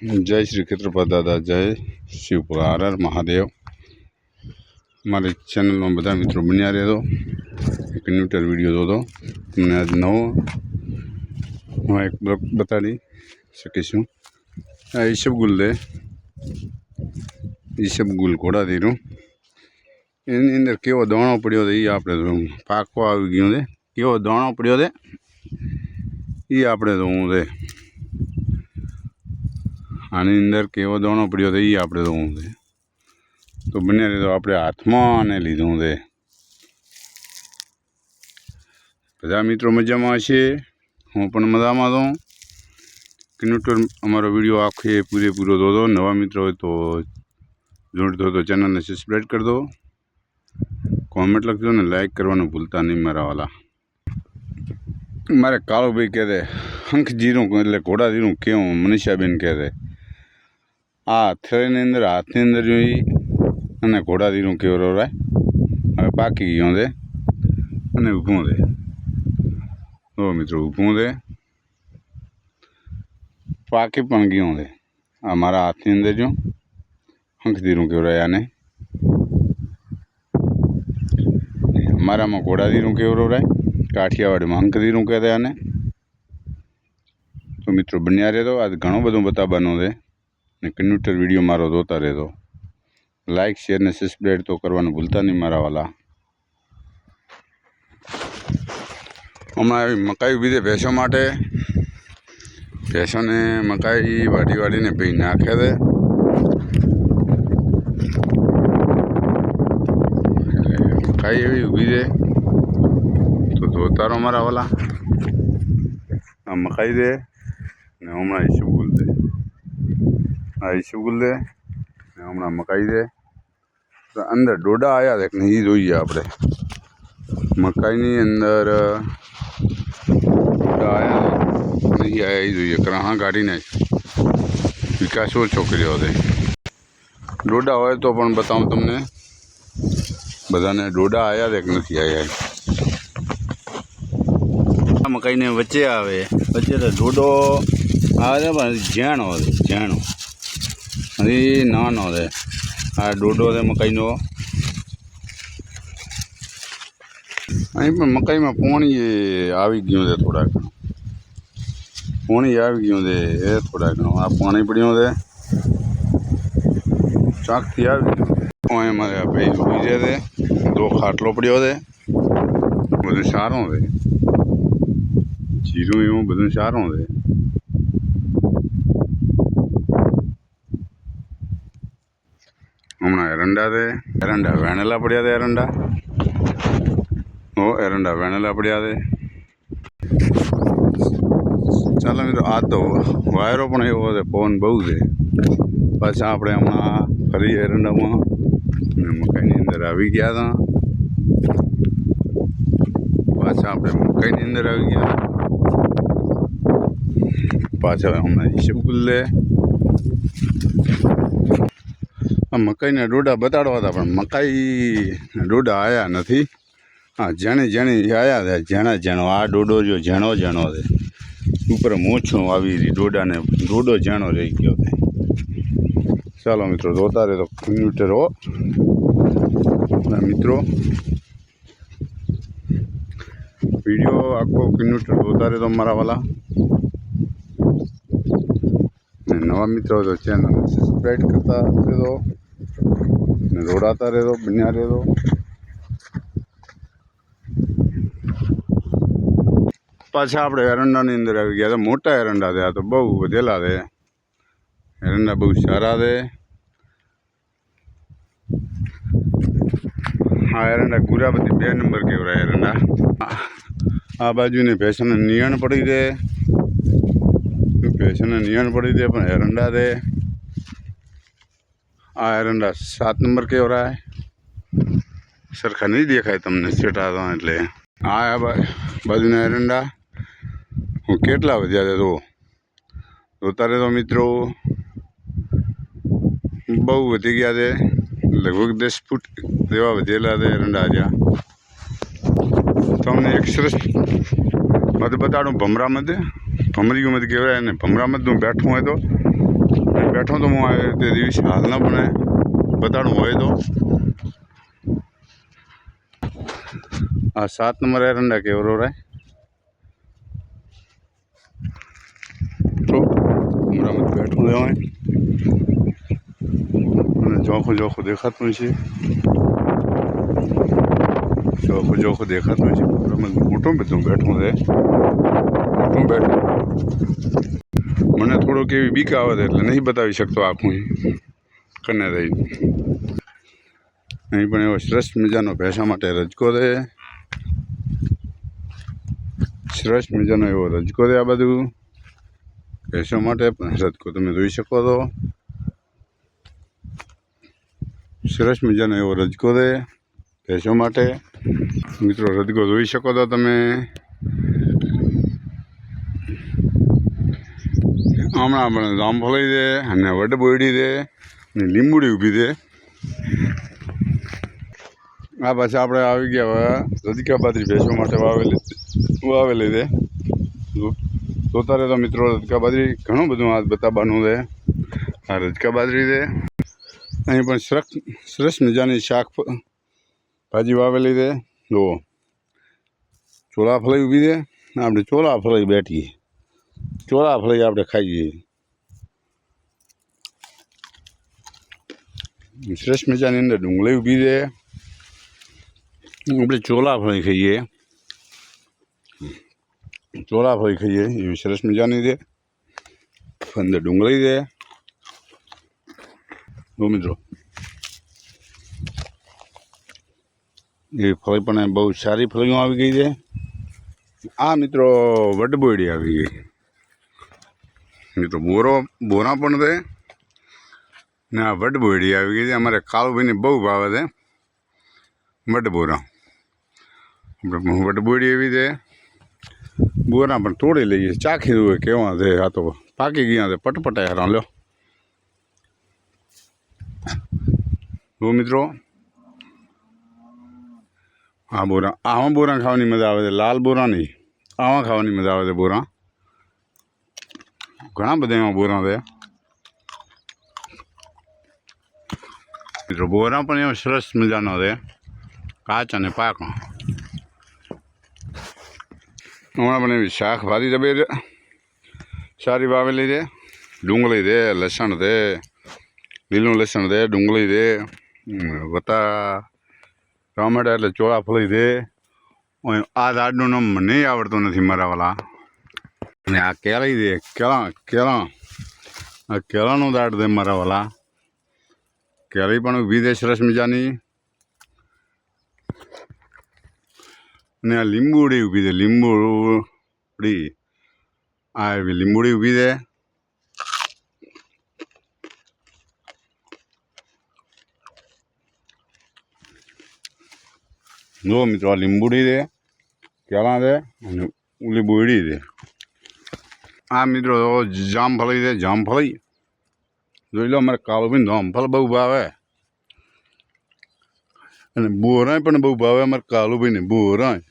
जय श्री क्षेत्रपाल दादा, जय शिवपुर, हर हर महादेव। हमारे चैनल में बधा मित्रों बन्या रहो। एक न्यूटर वीडियो दो तमने आज नवो हूँ एक ब्लॉग बताड़ी सकीशूँ। आ ईशबगुल दे ईशबगुल घोड़ा दीरू एनी अंदर केवो दाणो पड्यो छे। आपणे पाको आवी गयो छे। केवो दाणो पड्यो छे ई आपणे जोवुं छे। आनी अंदर केवो दाणो पड्यो छे ई आपणे जोवुं छे। तो बने रहे तो आपणे हाथमां आने लीधुं छे। बधा मित्रों मजामां हशे, हूँ पण मजामां छुं। कन्यूटर अमारो विडियो आखे पूरेपूरो जोजो। नवा मित्रों होय तो जोड़ते हो तो चैनल ने सब्सक्राइब कर दो, कॉमेंट लखजो ने लाइक करवानुं भूलता नहीं मारा वाला। मारे काळो भाई कहते हंख जीरू एटले घोड़ा जीरू केवुं मनीषाबेन कहते आ थेने अंदर हाथनी अंदर जो अने घोड़ा जीरू केवरो राय हवे पाकी गयो छे अने ऊभो छे। तो मित्रों ऊभो छे पाकी पण गयो छे। आ मारा हाथनी अंदर जो हंख जीरू केवराय आने मारा में घोड़ा जीरू केवरो राय काठियावाड़ी में हंख जीरू कहते आने। तो मित्रों बन्या रहो। आज घणो बधुं बताववानुं छे ने कन्यूटर विडियो मारो जोता रहो। लाइक शेर ने सब्सक्राइब तो करवानुं भूलता नहीं मारा वाला। हमारी मकाई उभी छे भैंसों माटे। भैंसों ने मकाई वाटी वाटी ने पी नाखे छे। मकाई एवी उभी छे तो जोता रहो मारा वाला। आ मकाई दे ने हमणा ईशबगुल दे। आ ईशबगुल दे ने हमणा मकाई दे। तो अंदर डोडा आया थे नहीं जोईए आपणे मकाई नी अंदर डोडा आया नहीं आया ही जोईए। कराहा काढी ने विकास ओछो कर्यो छे। डोडा होय तो पण बताऊं तमने बधाने डोडा आया थे कि नहीं आया। मकाई ने वच्चे आवे वच्चे तो डोडो आवे पण झेणो छे झेणो अरे नानो छे। आ डोडो छे मकाई नो। अहीं पण मकाई में पाणी आवी गयुं छे थोड़ा घणो पाणी आवी गयुं छे ए थोड़ा घणो। आ पाणी पड्युं छे चाकथी आवी ओय मारे भाई उभी छे। दो खाटलो पड्यो छे बधुं सारुं छे जीरुं एवुं बधुं सारुं छे। हमणा एरंडा छे एरंडा वेणेला पड्या छे। एरंडा ओ एरंडा वेणेला पड्या छे। चालो मित्रों आ तो वायरो पण एवो छे पवन बहु छे। पाछा आपणे हमणा फरी एरंडामां ने मकाईनी अंदर आवी गया था। पाछा आपणे मकाईनी अंदर आवी गया पाछा हमणा ईशबगुल ले। आ मकाई ने डोडा बताड़वा था पण मकाई डोडा आया नहीं। हाँ जेने जेने आया थे झेणा झेणो। आ डोडो जो झेणो झेणो छे ऊपर मोछो आवी रही डोडा ने डोडो झेणो रही गयो थे। चालो मित्रों जोता रहे तो कन्यूटर हो मित्रों वीडियो आखो कन्यूटर जोता रहे तो मारा वाला। नवा मित्रों तो चैनल सब्सक्राइब करता रहो ने जोड़ाता रहो बन्या रहो। पाछा आपणे एरंडा नी अंदर आवी गया था। मोटा एरंडा थे आ तो बहु वधेला थे। एरंडा बहु सारा थे। हाँ एरंडा गुराबती 2 नंबर केवरा एरंडा। आ बाजू ने भैंसों ने नियण पड़ी थे। भैंसों ने नियण पड़ी थे पण एरंडा थे। आ एरंडा 7 नंबर केवरा है। सरखा नहीं देखाय तमने सेटा तो एटले आ बाजू ने एरंडा हूँ केटला वध्या छे तो जोता रहे तो मित्रों बहु वधी गया थे। लगभग 10 फूट जेवा वधेला थे एरंडा ज्या। तमने एक सरस मत बताड़ू भमरा मत भमरी मत कहवाय ने भमरा मत बैठूँ है तो બેઠો તો હું આવ્યો તે દિવસે હાલના પણ બતાડું હોય તો આ 7 નંબર એરંડા કેવરો રહે તો હમણાં બેઠું રહેવાય અને જોખું દેખાતું છે જોખું દેખાતું છે મોટું બધું બેઠું રહે બેઠું મને થોડોક એવી બીક આવે છે એટલે નહીં બતાવી શકતો આખું કને રહી અહીં પણ એવો સરસ મજાનો ભેંસા માટે રજકો છે સરસ મજાનો એવો રજકો છે આ બધું ભેંસો માટે પણ રજકો તમે જોઈ શકો છો સરસ મજાનો એવો રજકો છે ભેંસો માટે મિત્રો રજકો જોઈ શકો છો તમે હમણાં આપણે જામફળી છે અને વડબોયડી છે અને લીંબુડી ઊભી છે આ પાછા આપણે આવી ગયા રજકા બાજરી ભેંસો માટે વાવેલી છે જોતા રહે તો મિત્રો રજકા બાજરી ઘણું બધું આ બતાવવાનું છે આ રજકા બાજરી છે અહીં પણ સરસ મજાની શાકભાજી વાવેલી છે જુઓ ચોળાફળી ઊભી છે આપણે ચોળાફળી બેઠી ચોળાફળી આપણે ખાઈએ સરસ મજાની અંદર ડુંગળી ઊભી છે આપણે ચોળાફળી ખાઈએ એવી સરસ મજાની છે અંદર ડુંગળી છે મિત્રો એ ફળી પણ બહુ સારી ફળીઓ આવી ગઈ છે આ મિત્રો વડબોયડી આવી ગઈ મિત્રો બોરા પણ છે ને આ વડબોયડી આવી ગઈ છે અમારે કાળુભાઈને બહુ ભાવે છે વડબોરા આપણે વડબોયડી એવી છે બોરા પણ તોડી લઈએ ચાખી દઉં કેવા છે આ તો પાકી ગયા છે પટપટા હેરાન લ્યો જો મિત્રો આ બોરા આવા બોરા ખાવાની મજા આવે છે લાલ બોરા નહીં આવા ખાવાની મજા આવે છે બોરા ઘણા બધા એમાં બોરા છે મિત્રો બોરા પણ એવો સરસ મજાનો છે કાચ અને પાક હમણાં પણ એવી શાકભાજી તબે સારી વાવેલી છે ડુંગળી છે લસણ છે લીલું લસણ છે ડુંગળી છે વતા ટમેટા એટલે ચોળાફળી છે આ દાળનું નામ મને આવડતું નથી મારા વાલા અને આ કેળી છે કેળા આ કેળાનું દાળ છે મારા વાલા કેળી પણ ઊભી છે સરસ મજાની અને આ લીંબુડી ઊભી છે લીંબુડી આ એવી લીંબુડી ઊભી છે જો મિત્રો આ લીંબુડી છે કેળા છે અને ઓલી બોયડી છે આ મિત્રો જામફળી છે જામફળી જોઈ લો અમારે કાળુભાઈ જામફળ બહુ ભાવે અને બોરાય પણ બહુ ભાવે અમારે કાળુભાઈને બોરાય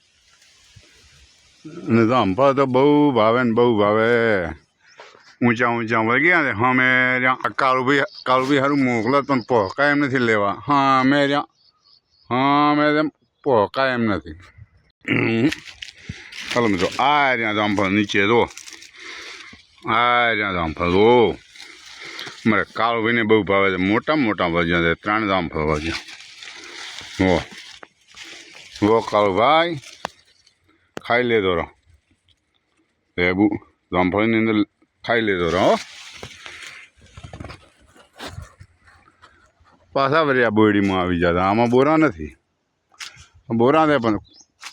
અને જામફળ તો બહુ ભાવે ને બહુ ભાવે ઊંચા વળી ગયા છે હા મેં ત્યાં કાળુભાઈ સારું મોકલત પણ પોકાય એમ નથી લેવા હા મેં પોકાય એમ નથી ચાલો મિત્રો આ રહ્યા જામફળ નીચે જો આ રહ્યા જામફળ જો મારે કાળુભાઈને બહુ ભાવે છે મોટા વજ્યા છે 3 જામફળ વજ્યા વો કાળુભાઈ ખાઈ લેતો રહો લેબુ જામફળની અંદર ખાઈ લેતો રહો પાછા વળી આ બોયડીમાં આવી જતા આમાં બોરા નથી બોરા છે પણ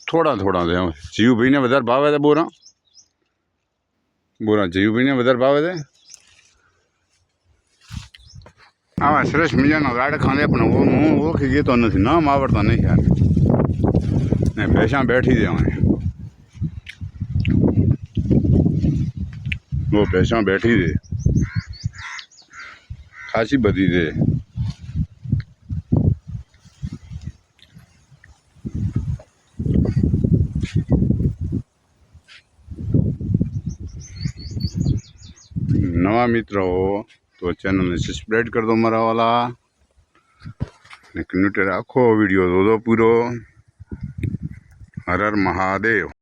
થોડા છે જીવભાઈને વધારે ભાવે છે બોરા જીવભાઈને વધારે ભાવે છે આવા સરસ મજાનો લાડખા છે પણ હું ઓળખી ગયો નથી નામ આવડતા નહીં યાર ને ભેંસા બેઠી દેવાય ભેંસા બેઠી છે ખાસી બધી છે નવા મિત્રો તો ચેનલને સબસ્ક્રાઈબ કરી દો મારા વાલા, ને કન્ટિન્યુ આખો વિડીયો જોજો પૂરો. હર હર મહાદેવ.